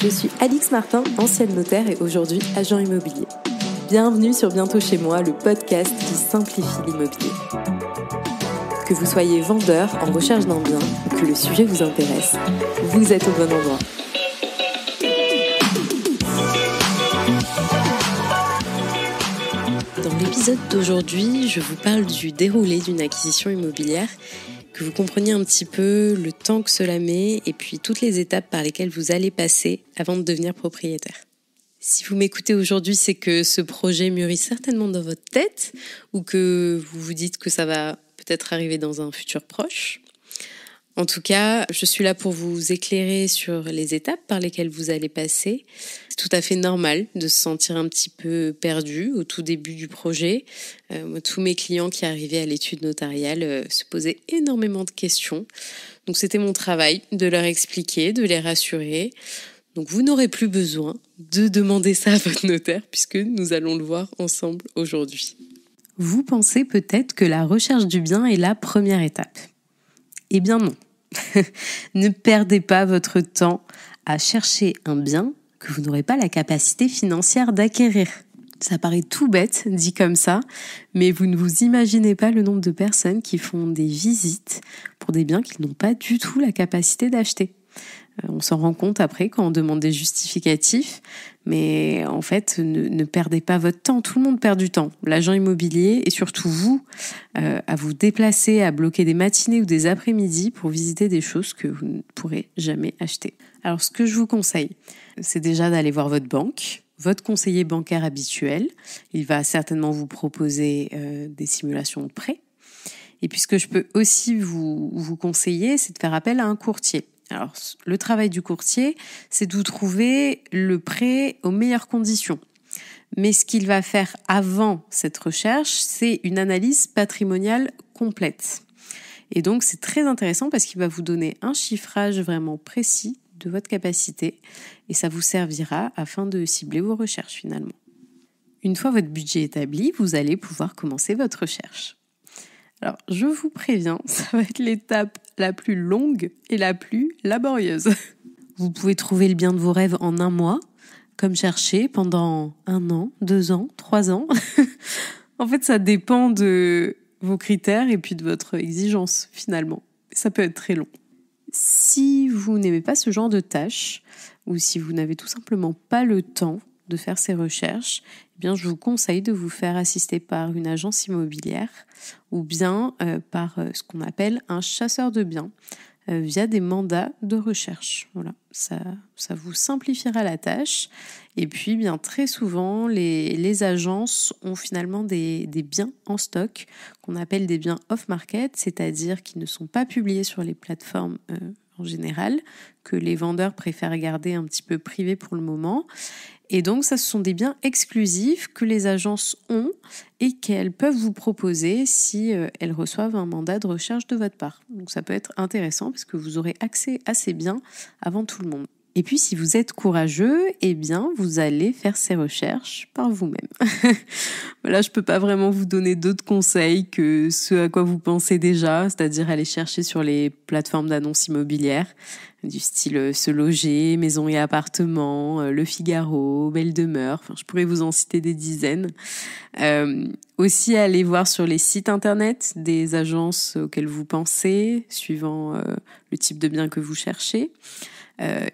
Je suis Alix Martin, ancienne notaire et aujourd'hui agent immobilier. Bienvenue sur Bientôt chez moi, le podcast qui simplifie l'immobilier. Que vous soyez vendeur en recherche d'un bien ou que le sujet vous intéresse, vous êtes au bon endroit. Dans l'épisode d'aujourd'hui, je vous parle du déroulé d'une acquisition immobilière, que vous compreniez un petit peu le temps que cela met et puis toutes les étapes par lesquelles vous allez passer avant de devenir propriétaire. Si vous m'écoutez aujourd'hui, c'est que ce projet mûrit certainement dans votre tête ou que vous vous dites que ça va peut-être arriver dans un futur proche. En tout cas, je suis là pour vous éclairer sur les étapes par lesquelles vous allez passer. C'est tout à fait normal de se sentir un petit peu perdu au tout début du projet. Tous mes clients qui arrivaient à l'étude notariale se posaient énormément de questions. Donc c'était mon travail de leur expliquer, de les rassurer. Donc vous n'aurez plus besoin de demander ça à votre notaire puisque nous allons le voir ensemble aujourd'hui. Vous pensez peut-être que la recherche du bien est la première étape. Eh bien non. Ne perdez pas votre temps à chercher un bien que vous n'aurez pas la capacité financière d'acquérir. Ça paraît tout bête, dit comme ça, mais vous ne vous imaginez pas le nombre de personnes qui font des visites pour des biens qu'ils n'ont pas du tout la capacité d'acheter. On s'en rend compte après quand on demande des justificatifs, mais en fait, ne perdez pas votre temps. Tout le monde perd du temps. L'agent immobilier et surtout vous, à vous déplacer, à bloquer des matinées ou des après-midi pour visiter des choses que vous ne pourrez jamais acheter. Alors, ce que je vous conseille, c'est déjà d'aller voir votre banque, votre conseiller bancaire habituel. Il va certainement vous proposer des simulations de prêt. Et puis, ce que je peux aussi vous conseiller, c'est de faire appel à un courtier. Alors, le travail du courtier, c'est de vous trouver le prêt aux meilleures conditions. Mais ce qu'il va faire avant cette recherche, c'est une analyse patrimoniale complète. Et donc, c'est très intéressant parce qu'il va vous donner un chiffrage vraiment précis de votre capacité et ça vous servira afin de cibler vos recherches finalement. Une fois votre budget établi, vous allez pouvoir commencer votre recherche. Alors, je vous préviens, ça va être l'étape la plus longue et la plus laborieuse. Vous pouvez trouver le bien de vos rêves en 1 mois, comme chercher pendant 1 an, 2 ans, 3 ans. En fait, ça dépend de vos critères et puis de votre exigence, finalement. Ça peut être très long. Si vous n'aimez pas ce genre de tâches, ou si vous n'avez tout simplement pas le temps de faire ces recherches, eh bien, je vous conseille de vous faire assister par une agence immobilière ou bien par ce qu'on appelle un chasseur de biens via des mandats de recherche. Voilà, ça vous simplifiera la tâche. Et puis, bien très souvent, les agences ont finalement des biens en stock qu'on appelle des biens off-market, c'est-à-dire qui ne sont pas publiés sur les plateformes en général, que les vendeurs préfèrent garder un petit peu privé pour le moment. Et donc, ça, ce sont des biens exclusifs que les agences ont et qu'elles peuvent vous proposer si elles reçoivent un mandat de recherche de votre part. Donc, ça peut être intéressant parce que vous aurez accès à ces biens avant tout le monde. Et puis, si vous êtes courageux, eh bien, vous allez faire ces recherches par vous-même. Voilà, je peux pas vraiment vous donner d'autres conseils que ce à quoi vous pensez déjà, c'est-à-dire aller chercher sur les plateformes d'annonces immobilières, du style Se Loger, Maison et Appartements, Le Figaro, Belle Demeure, enfin, je pourrais vous en citer des dizaines. Aussi, aller voir sur les sites internet des agences auxquelles vous pensez, suivant le type de bien que vous cherchez.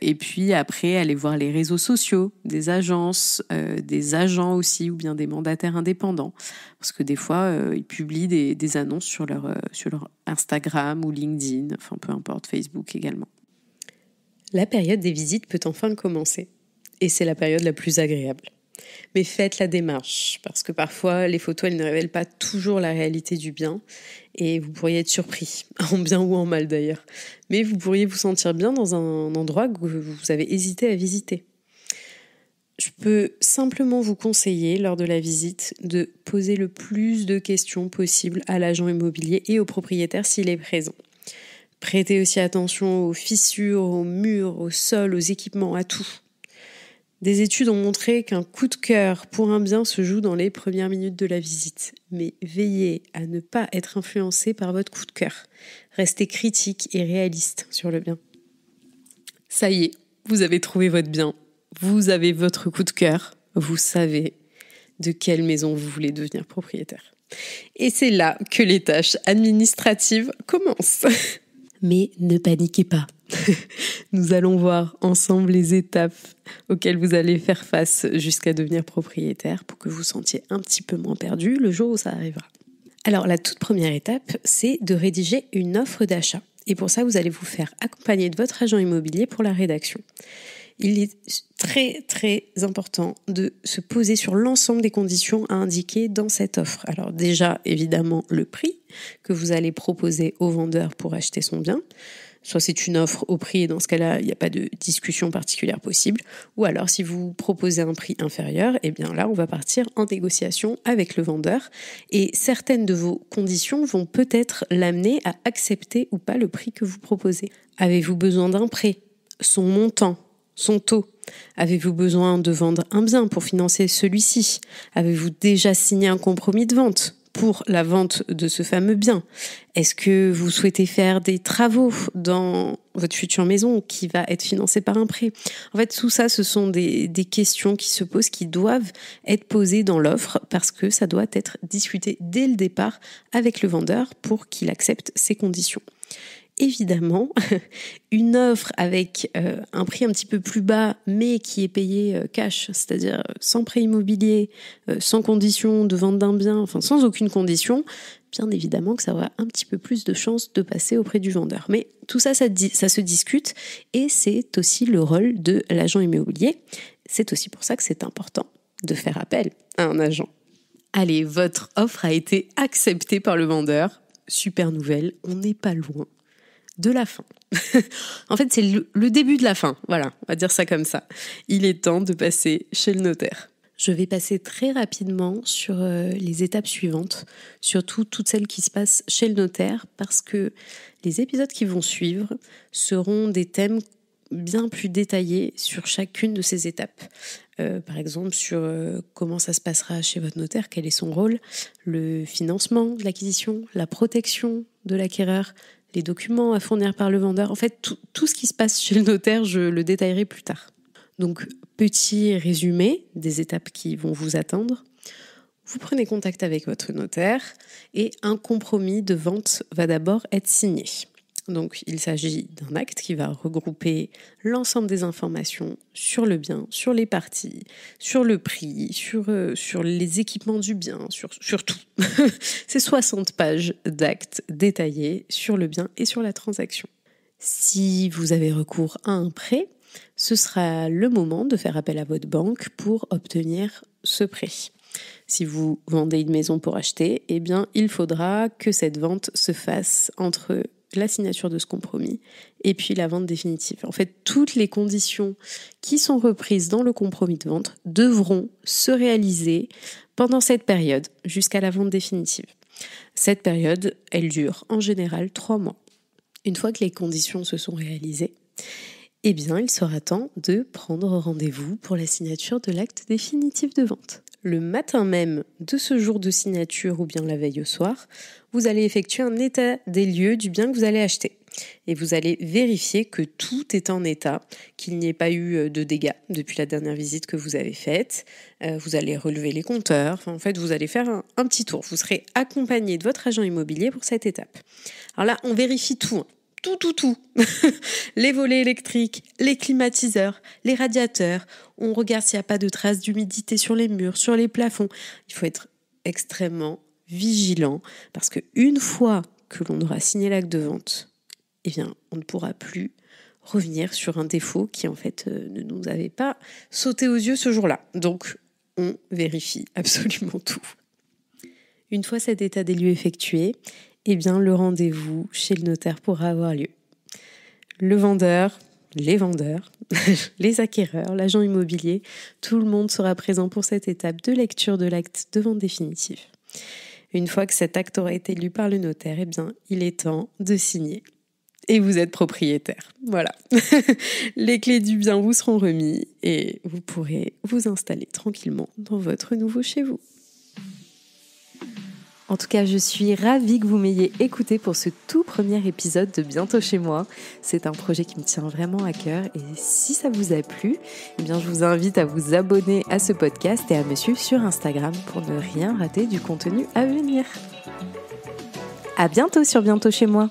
Et puis après, aller voir les réseaux sociaux des agences, des agents aussi, ou bien des mandataires indépendants. Parce que des fois, ils publient des annonces sur leur Instagram ou LinkedIn, enfin peu importe, Facebook également. La période des visites peut enfin commencer. Et c'est la période la plus agréable. Mais faites la démarche, parce que parfois, les photos, elles ne révèlent pas toujours la réalité du bien, et vous pourriez être surpris, en bien ou en mal d'ailleurs. Mais vous pourriez vous sentir bien dans un endroit que vous avez hésité à visiter. Je peux simplement vous conseiller, lors de la visite, de poser le plus de questions possible à l'agent immobilier et au propriétaire s'il est présent. Prêtez aussi attention aux fissures, aux murs, au sol, aux équipements, à tout. Des études ont montré qu'un coup de cœur pour un bien se joue dans les premières minutes de la visite. Mais veillez à ne pas être influencé par votre coup de cœur. Restez critique et réaliste sur le bien. Ça y est, vous avez trouvé votre bien, vous avez votre coup de cœur, vous savez de quelle maison vous voulez devenir propriétaire. Et c'est là que les tâches administratives commencent. Mais ne paniquez pas. Nous allons voir ensemble les étapes auxquelles vous allez faire face jusqu'à devenir propriétaire pour que vous sentiez un petit peu moins perdu le jour où ça arrivera. Alors la toute première étape, c'est de rédiger une offre d'achat. Et pour ça, vous allez vous faire accompagner de votre agent immobilier pour la rédaction. Il est très très important de se poser sur l'ensemble des conditions à indiquer dans cette offre. Alors déjà, évidemment, le prix que vous allez proposer au vendeur pour acheter son bien. Soit c'est une offre au prix et dans ce cas-là, il n'y a pas de discussion particulière possible. Ou alors, si vous proposez un prix inférieur, eh bien là, on va partir en négociation avec le vendeur. Et certaines de vos conditions vont peut-être l'amener à accepter ou pas le prix que vous proposez. Avez-vous besoin d'un prêt ? Son montant ? Son taux? Avez-vous besoin de vendre un bien pour financer celui-ci? Avez-vous déjà signé un compromis de vente pour la vente de ce fameux bien? Est-ce que vous souhaitez faire des travaux dans votre future maison qui va être financée par un prêt? En fait, tout ça, ce sont des questions qui se posent, qui doivent être posées dans l'offre parce que ça doit être discuté dès le départ avec le vendeur pour qu'il accepte ces conditions. Évidemment, une offre avec un prix un petit peu plus bas, mais qui est payé cash, c'est-à-dire sans prêt immobilier, sans condition de vente d'un bien, enfin sans aucune condition, bien évidemment que ça aura un petit peu plus de chances de passer auprès du vendeur. Mais tout ça, ça se discute et c'est aussi le rôle de l'agent immobilier. C'est aussi pour ça que c'est important de faire appel à un agent. Allez, votre offre a été acceptée par le vendeur. Super nouvelle, on n'est pas loin de la fin. En fait, c'est le début de la fin. Voilà, on va dire ça comme ça. Il est temps de passer chez le notaire. Je vais passer très rapidement sur les étapes suivantes, surtout toutes celles qui se passent chez le notaire, parce que les épisodes qui vont suivre seront des thèmes bien plus détaillés sur chacune de ces étapes. Par exemple, sur comment ça se passera chez votre notaire, quel est son rôle, le financement de l'acquisition, la protection de l'acquéreur, les documents à fournir par le vendeur. En fait, tout ce qui se passe chez le notaire, je le détaillerai plus tard. Donc, petit résumé des étapes qui vont vous attendre. Vous prenez contact avec votre notaire et un compromis de vente va d'abord être signé. Donc, il s'agit d'un acte qui va regrouper l'ensemble des informations sur le bien, sur les parties, sur le prix, sur les équipements du bien, sur tout. C'est 60 pages d'actes détaillés sur le bien et sur la transaction. Si vous avez recours à un prêt, ce sera le moment de faire appel à votre banque pour obtenir ce prêt. Si vous vendez une maison pour acheter, eh bien, il faudra que cette vente se fasse entre la signature de ce compromis et puis la vente définitive. En fait, toutes les conditions qui sont reprises dans le compromis de vente devront se réaliser pendant cette période jusqu'à la vente définitive. Cette période, elle dure en général 3 mois. Une fois que les conditions se sont réalisées, eh bien, il sera temps de prendre rendez-vous pour la signature de l'acte définitif de vente. Le matin même de ce jour de signature ou bien la veille au soir, vous allez effectuer un état des lieux du bien que vous allez acheter. Et vous allez vérifier que tout est en état, qu'il n'y ait pas eu de dégâts depuis la dernière visite que vous avez faite. Vous allez relever les compteurs. Enfin, en fait, vous allez faire un petit tour. Vous serez accompagné de votre agent immobilier pour cette étape. Alors là, on vérifie tout. Tout. Les volets électriques, les climatiseurs, les radiateurs. On regarde s'il n'y a pas de traces d'humidité sur les murs, sur les plafonds. Il faut être extrêmement vigilant parce qu'une fois que l'on aura signé l'acte de vente, eh bien, on ne pourra plus revenir sur un défaut qui, en fait, ne nous avait pas sauté aux yeux ce jour-là. Donc, on vérifie absolument tout. Une fois cet état des lieux effectué, eh bien, le rendez-vous chez le notaire pourra avoir lieu. Le vendeur, les vendeurs, les acquéreurs, l'agent immobilier, tout le monde sera présent pour cette étape de lecture de l'acte de vente définitive. Une fois que cet acte aura été lu par le notaire, eh bien, il est temps de signer. Et vous êtes propriétaire. Voilà. Les clés du bien vous seront remises et vous pourrez vous installer tranquillement dans votre nouveau chez vous. En tout cas, je suis ravie que vous m'ayez écouté pour ce tout premier épisode de Bientôt chez moi. C'est un projet qui me tient vraiment à cœur et si ça vous a plu, eh bien, je vous invite à vous abonner à ce podcast et à me suivre sur Instagram pour ne rien rater du contenu à venir. À bientôt sur Bientôt chez moi.